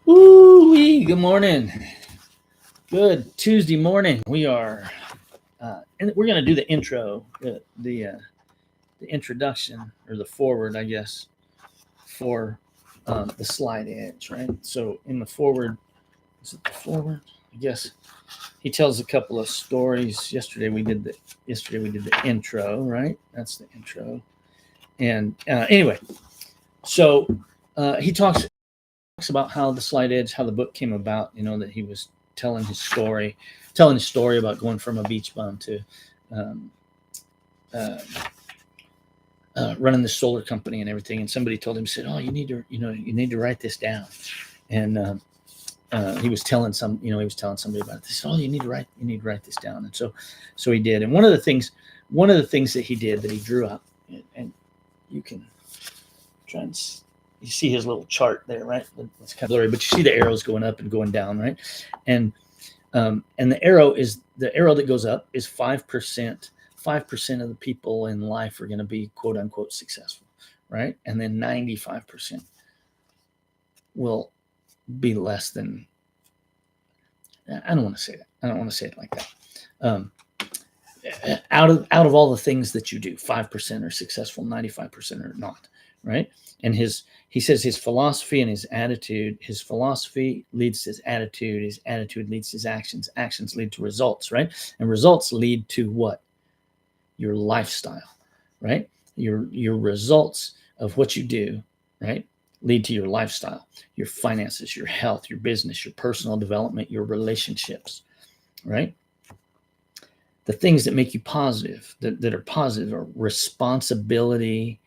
Woo-wee, good morning. Good Tuesday morning. We are, and we're going to do the intro, the introduction or the forward, I guess, for the slide edge, right? So in the forward, is it the forward? I guess he tells a couple of stories. Yesterday we did the intro, right? That's the intro. And anyway, so he talks about how the slide edge, how the book came about. That he was telling his story about going from a beach bum to um, uh, running the solar company and everything. And somebody told him, said, "Oh, you need to write this down." And he was telling somebody about it. They said, "Oh, you need to write this down." And so he did. And one of the things that he did, that he drew up, and you can try and you see his little chart there, right? It's kind of blurry, but you see the arrows going up and going down, right? And the arrow that goes up is 5%. 5% of the people in life are going to be quote unquote successful, right? And then 95% will be less than. I don't want to say that. I don't want to say it like that. Out of all the things that you do, 5% are successful, 95% are not, right? And he says his philosophy and his attitude, his philosophy leads to his attitude leads to his actions lead to results, right? And results lead to what? Your lifestyle, right? Your results of what you do, right, lead to your lifestyle, your finances, your health, your business, your personal development, your relationships, right? The things that make you positive, that are positive, are responsibility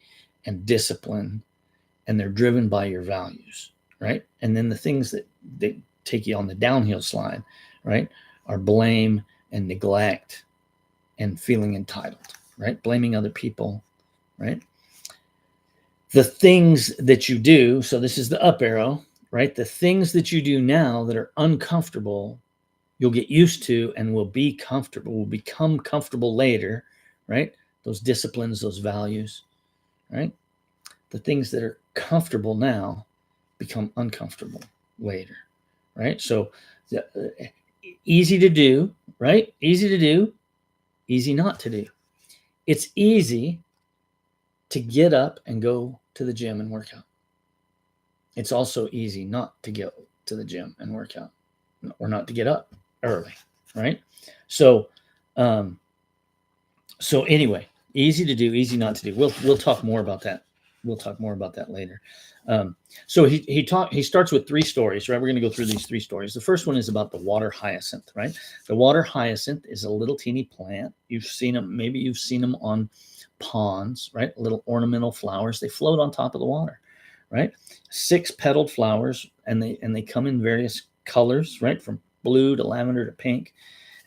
and discipline, and they're driven by your values, right? And then the things that take you on the downhill slide, right, are blame and neglect and feeling entitled, right? Blaming other people, right? The things that you do, so this is the up arrow, right? The things that you do now that are uncomfortable, you'll get used to and will become comfortable later, right? Those disciplines, those values, right? The things that are comfortable now become uncomfortable later, right? So easy to do, right? Easy to do, easy not to do. It's easy to get up and go to the gym and work out. It's also easy not to get to the gym and work out, or not to get up early, right? So anyway, easy to do, easy not to do. We'll talk more about that. We'll talk more about that later. So he starts with three stories, right? We're going to go through these three stories. The first one is about the water hyacinth, right? The water hyacinth is a little teeny plant. Maybe you've seen them on ponds, right? Little ornamental flowers. They float on top of the water, right? 6-petaled flowers, and they come in various colors, right? From blue to lavender to pink,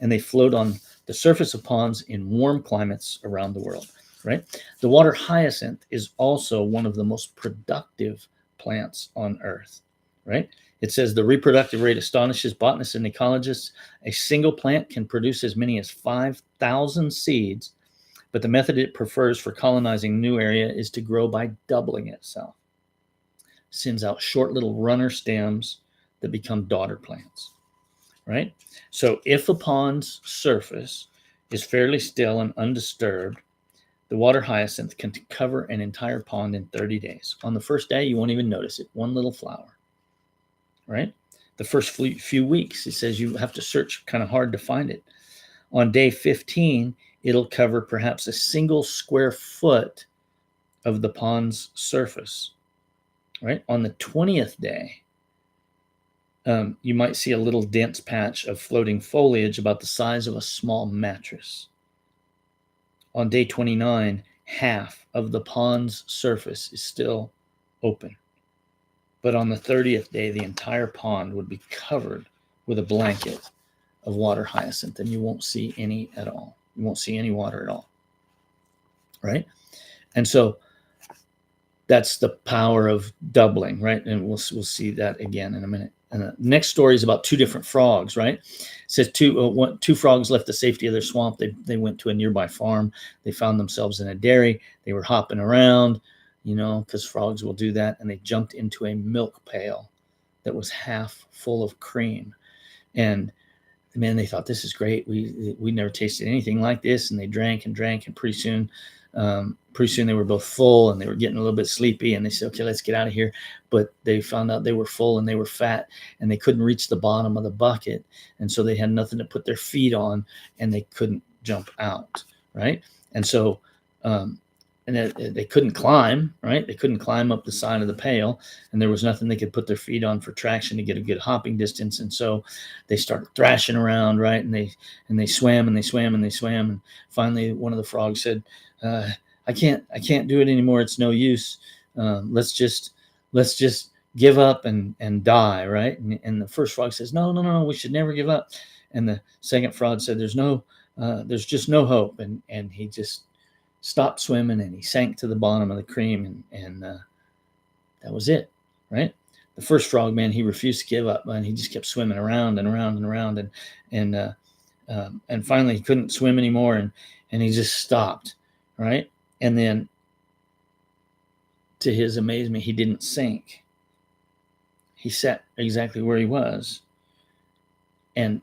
and they float on the surface of ponds in warm climates around the world, right? The water hyacinth is also one of the most productive plants on Earth, right? It says the reproductive rate astonishes botanists and ecologists. A single plant can produce as many as 5,000 seeds, but the method it prefers for colonizing new area is to grow by doubling itself. Sends out short little runner stems that become daughter plants, right? So if a pond's surface is fairly still and undisturbed, the water hyacinth can cover an entire pond in 30 days. On the first day, you won't even notice it. One little flower, right? The first few weeks, it says you have to search kind of hard to find it. On day 15, it'll cover perhaps a single square foot of the pond's surface, right? On the 20th day, you might see a little dense patch of floating foliage about the size of a small mattress. On day 29, half of the pond's surface is still open. But on the 30th day, the entire pond would be covered with a blanket of water hyacinth, and you won't see any at all. You won't see any water at all, right? And so that's the power of doubling, right? And we'll see that again in a minute. And the next story is about two different frogs, right? It says two frogs left the safety of their swamp. They went to a nearby farm. They found themselves in a dairy. They were hopping around, because frogs will do that. And they jumped into a milk pail that was half full of cream. And man, they thought, this is great. We never tasted anything like this. And they drank and drank, and pretty soon they were both full, and they were getting a little bit sleepy, and they said, okay, let's get out of here. But they found out they were full and they were fat, and they couldn't reach the bottom of the bucket. And so they had nothing to put their feet on, and they couldn't jump out. Right. And so, and they couldn't climb, right? They couldn't climb up the side of the pail, and there was nothing they could put their feet on for traction to get a good hopping distance. And so they started thrashing around, right? And they swam and they swam and they swam. And finally, one of the frogs said, I can't do it anymore. It's no use. Let's just give up and die, right? And the first frog says, no, we should never give up. And the second frog said, there's just no hope. And he just stopped swimming, and he sank to the bottom of the cream, and that was it, right? The first frog, man, he refused to give up, and he just kept swimming around and around and around, and finally he couldn't swim anymore, and he just stopped, right? And then, to his amazement, he didn't sink. He sat exactly where he was, and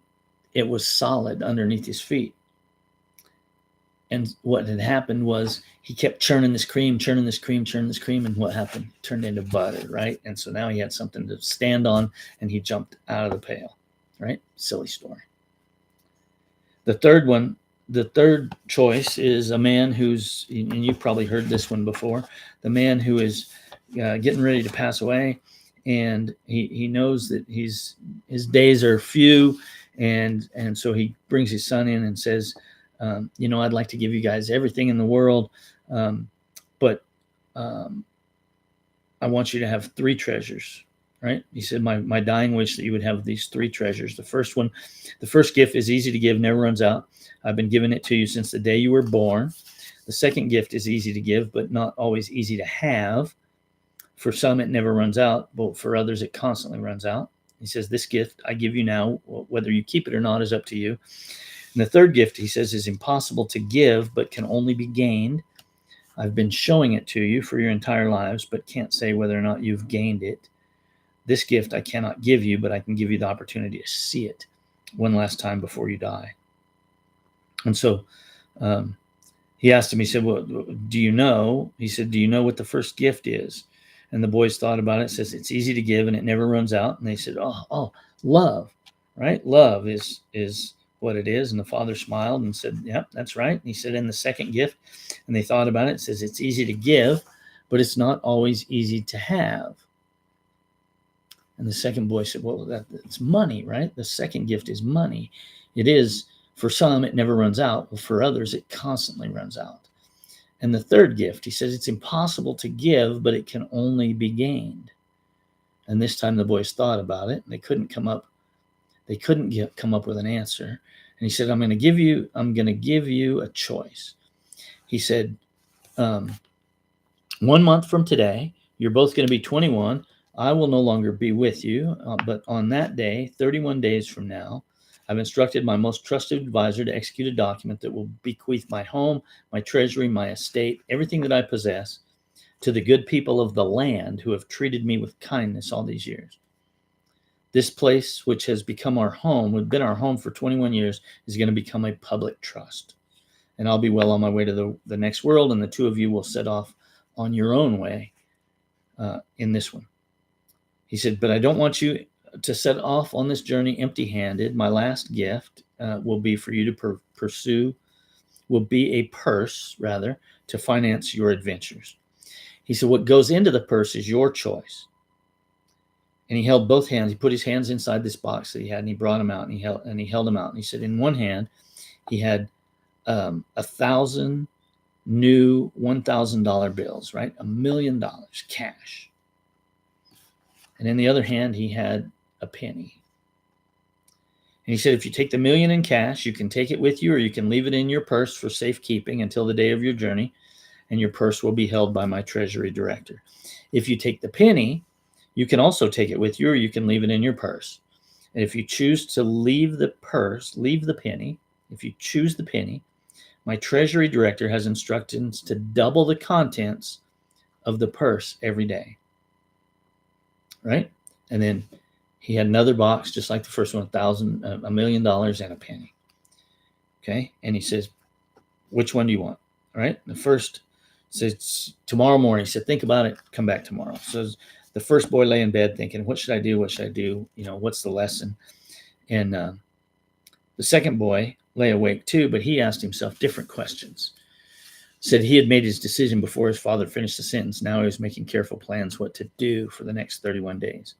it was solid underneath his feet. And what had happened was he kept churning this cream, and what happened? It turned into butter, right? And so now he had something to stand on, and he jumped out of the pail, right? Silly story. The third choice is a man who's, and you've probably heard this one before, the man who is getting ready to pass away, and he knows that his days are few, and so he brings his son in and says, I'd like to give you guys everything in the world, but I want you to have 3 treasures, right? He said, my dying wish that you would have these 3 treasures. The first gift is easy to give, never runs out. I've been giving it to you since the day you were born. The second gift is easy to give, but not always easy to have. For some, it never runs out, but for others, it constantly runs out. He says, this gift I give you now, whether you keep it or not is up to you. And the third gift, he says, is impossible to give, but can only be gained. I've been showing it to you for your entire lives, but can't say whether or not you've gained it. This gift I cannot give you, but I can give you the opportunity to see it one last time before you die. And so he asked him, he said, well, do you know? He said, do you know what the first gift is? And the boys thought about it. It says it's easy to give and it never runs out. And they said, oh, love, right? Love is what it is. And the father smiled and said, yep, that's right. And he said, in the second gift, and they thought about it, it says it's easy to give, but it's not always easy to have. And the second boy said, well, that's money, right? The second gift is money. It is, for some, it never runs out. But for others, it constantly runs out. And the third gift, he says, it's impossible to give, but it can only be gained. And this time the boys thought about it, and they couldn't come up with an answer. And he said, I'm going to give you a choice. He said, 1 month from today, you're both going to be 21. I will no longer be with you. But on that day, 31 days from now, I've instructed my most trusted advisor to execute a document that will bequeath my home, my treasury, my estate, everything that I possess to the good people of the land who have treated me with kindness all these years. This place, which has become our home, we've been our home for 21 years, is going to become a public trust. And I'll be well on my way to the next world, and the two of you will set off on your own way in this one. He said, but I don't want you to set off on this journey empty-handed. My last gift will be for you to will be a purse, rather, to finance your adventures. He said, what goes into the purse is your choice. And he held both hands. He put his hands inside this box that he had, and he brought them out, and he held them out. And he said, in one hand, he had 1,000 new $1,000 bills, right? $1 million cash. And in the other hand, he had a penny. And he said, if you take the $1 million in cash, you can take it with you, or you can leave it in your purse for safekeeping until the day of your journey, and your purse will be held by my treasury director. If you take the penny, you can also take it with you, or you can leave it in your purse. And if you choose to leave the penny, if you choose the penny, my treasury director has instructions to double the contents of the purse every day. Right? And then He had another box, just like the first one, $1 million and a penny. Okay. And he says, which one do you want? All right. The first says tomorrow morning. He said, think about it. Come back tomorrow. So the first boy lay in bed thinking, what should I do? What should I do? What's the lesson? And the second boy lay awake too, but he asked himself different questions. Said he had made his decision before his father finished the sentence. Now he was making careful plans what to do for the next 31 days.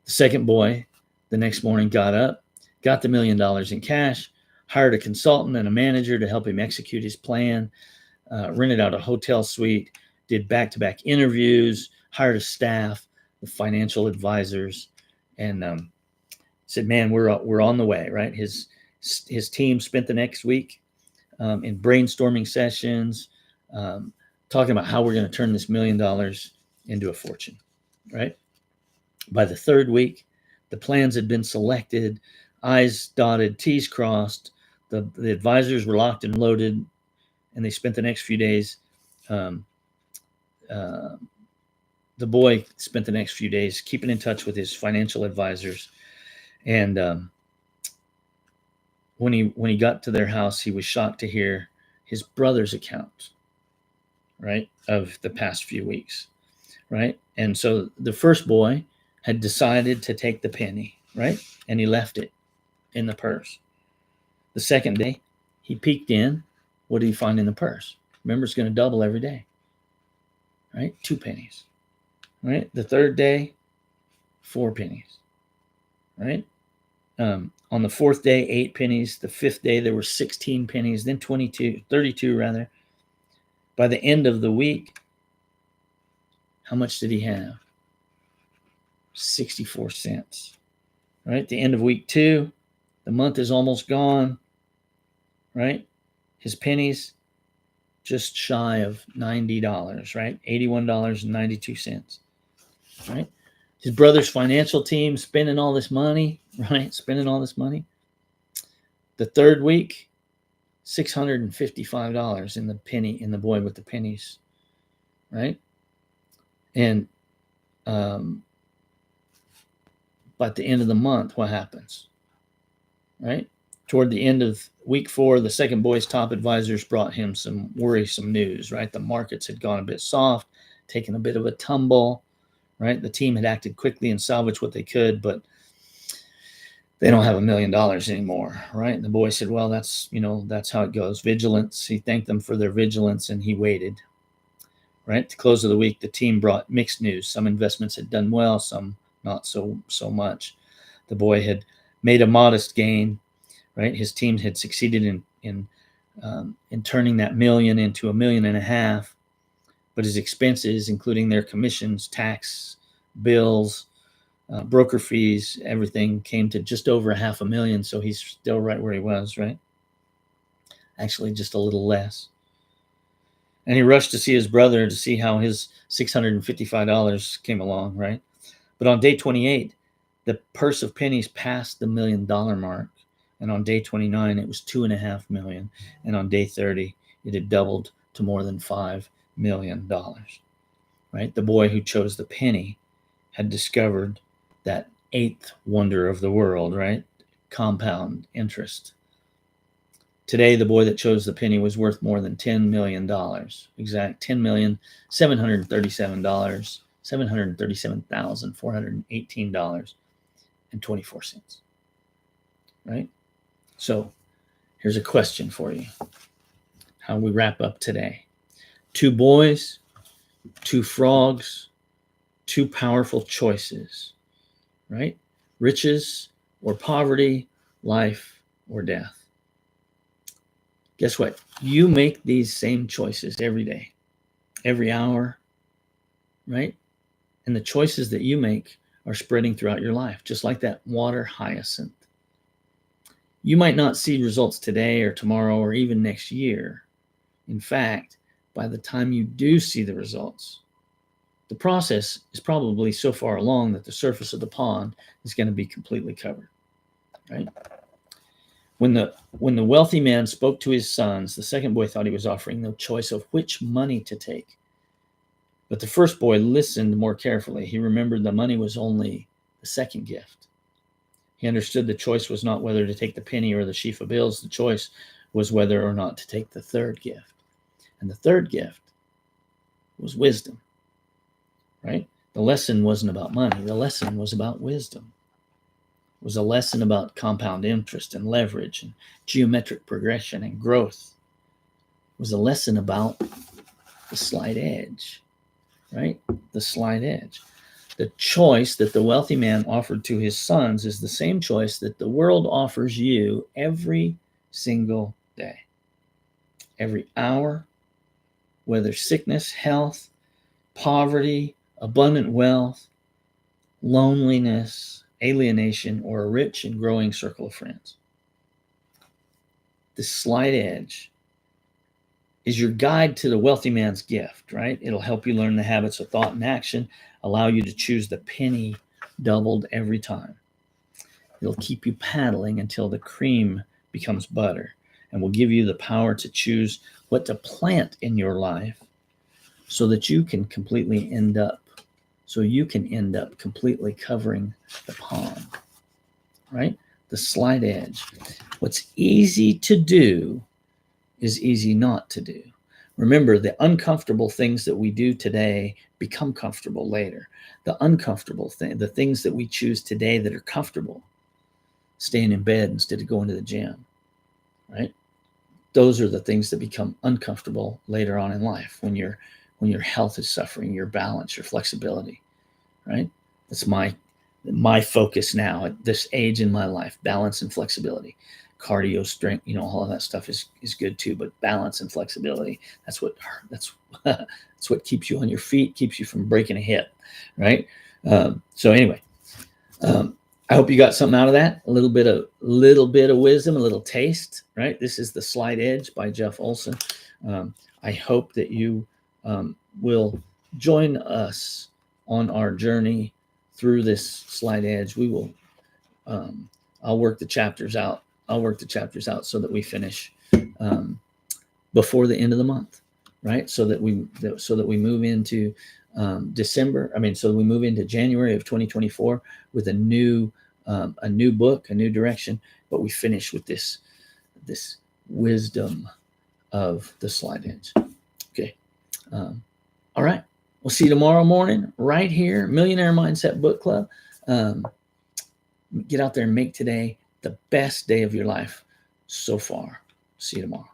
The second boy the next morning got up, got the $1 million in cash, hired a consultant and a manager to help him execute his plan, rented out a hotel suite, did back-to-back interviews, hired a staff of financial advisors, and said, man, we're on the way, right? His team spent the next week in brainstorming sessions, talking about how we're going to turn this $1 million into a fortune, right? By the third week, the plans had been selected, I's dotted, T's crossed, the advisors were locked and loaded, and they spent the next few days. The boy spent the next few days keeping in touch with his financial advisors. And when he got to their house, he was shocked to hear his brother's account, right, of the past few weeks, right? And so the first boy had decided to take the penny, right? And he left it in the purse. The second day, he peeked in. What did he find in the purse? Remember, it's going to double every day, right? 2 pennies, right? The third day, 4 pennies, right? On the fourth day, 8 pennies. The fifth day, there were 16 pennies, then 32 rather. By the end of the week, how much did he have? 64 cents, right? The end of week 2, the month is almost gone, right? His pennies just shy of $90, right? $81.92, right? His brother's financial team spending all this money, right? Spending all this money. The third week, $655 in the boy with the pennies, right? And at the end of the month, what happens, right? Toward the end of week 4, the second boy's top advisors brought him some worrisome news, right? The markets had gone a bit soft, taken a bit of a tumble, right? The team had acted quickly and salvaged what they could, but they don't have $1 million anymore, right? And the boy said, well, that's how it goes. Vigilance. He thanked them for their vigilance, and he waited, right? At the close of the week, the team brought mixed news. Some investments had done well, some not so much. The boy had made a modest gain, right? His team had succeeded in turning that $1 million into $1.5 million, but his expenses, including their commissions, tax, bills, broker fees, everything came to just over $500,000. So he's still right where he was, right? Actually, just a little less. And he rushed to see his brother to see how his $655 came along, right? But on day 28, the purse of pennies passed the $1 million mark. And on day 29, it was $2.5 million. And on day 30, it had doubled to more than $5 million, right? The boy who chose the penny had discovered that 8th wonder of the world, right? Compound interest. Today, the boy that chose the penny was worth more than $10 million. Exact $737,418.24. Right? So here's a question for you. How we wrap up today. 2 boys, 2 frogs, 2 powerful choices, right? Riches or poverty, life or death. Guess what? You make these same choices every day, every hour, right? And the choices that you make are spreading throughout your life, just like that water hyacinth. You might not see results today or tomorrow or even next year. In fact, by the time you do see the results, the process is probably so far along that the surface of the pond is going to be completely covered, right? When the wealthy man spoke to his sons, the second boy thought he was offering the choice of which money to take. But the first boy listened more carefully. He remembered the money was only the second gift. He understood the choice was not whether to take the penny or the sheaf of bills. The choice was whether or not to take the third gift. And the third gift was wisdom, right? The lesson wasn't about money. The lesson was about wisdom. It was a lesson about compound interest and leverage and geometric progression and growth. It was a lesson about the slight edge, right? The slight edge. The choice that the wealthy man offered to his sons is the same choice that the world offers you every single day. Every hour, whether sickness, health, poverty, abundant wealth, loneliness, alienation, or a rich and growing circle of friends. The slight edge is your guide to the wealthy man's gift, right? It'll help you learn the habits of thought and action, allow you to choose the penny doubled every time. It'll keep you paddling until the cream becomes butter, and will give you the power to choose what to plant in your life so that you can end up completely covering the pond, right? The slight edge. What's easy to do is easy not to do. Remember, the uncomfortable things that we do today become comfortable later. The uncomfortable thing, the things that we choose today that are comfortable, staying in bed instead of going to the gym, right? Those are the things that become uncomfortable later on in life when your health is suffering, your balance, your flexibility, right? That's my focus now at this age in my life: balance and flexibility. Cardio, strength, all of that stuff is good too, but balance and flexibility, that's what keeps you on your feet, keeps you from breaking a hip, right? So anyway, I hope you got something out of that. A little bit of wisdom, a little taste, right? This is The Slight Edge by Jeff Olson. I hope that you will join us on our journey through this slight edge. We will, I'll work the chapters out so that we finish before the end of the month, right? So that we move into so we move into January of 2024 with a new book, a new direction, but we finish with this wisdom of the slight edge. Okay. All right. We'll see you tomorrow morning right here, Millionaire Mindset Book Club. Get out there and make today the best day of your life so far. See you tomorrow.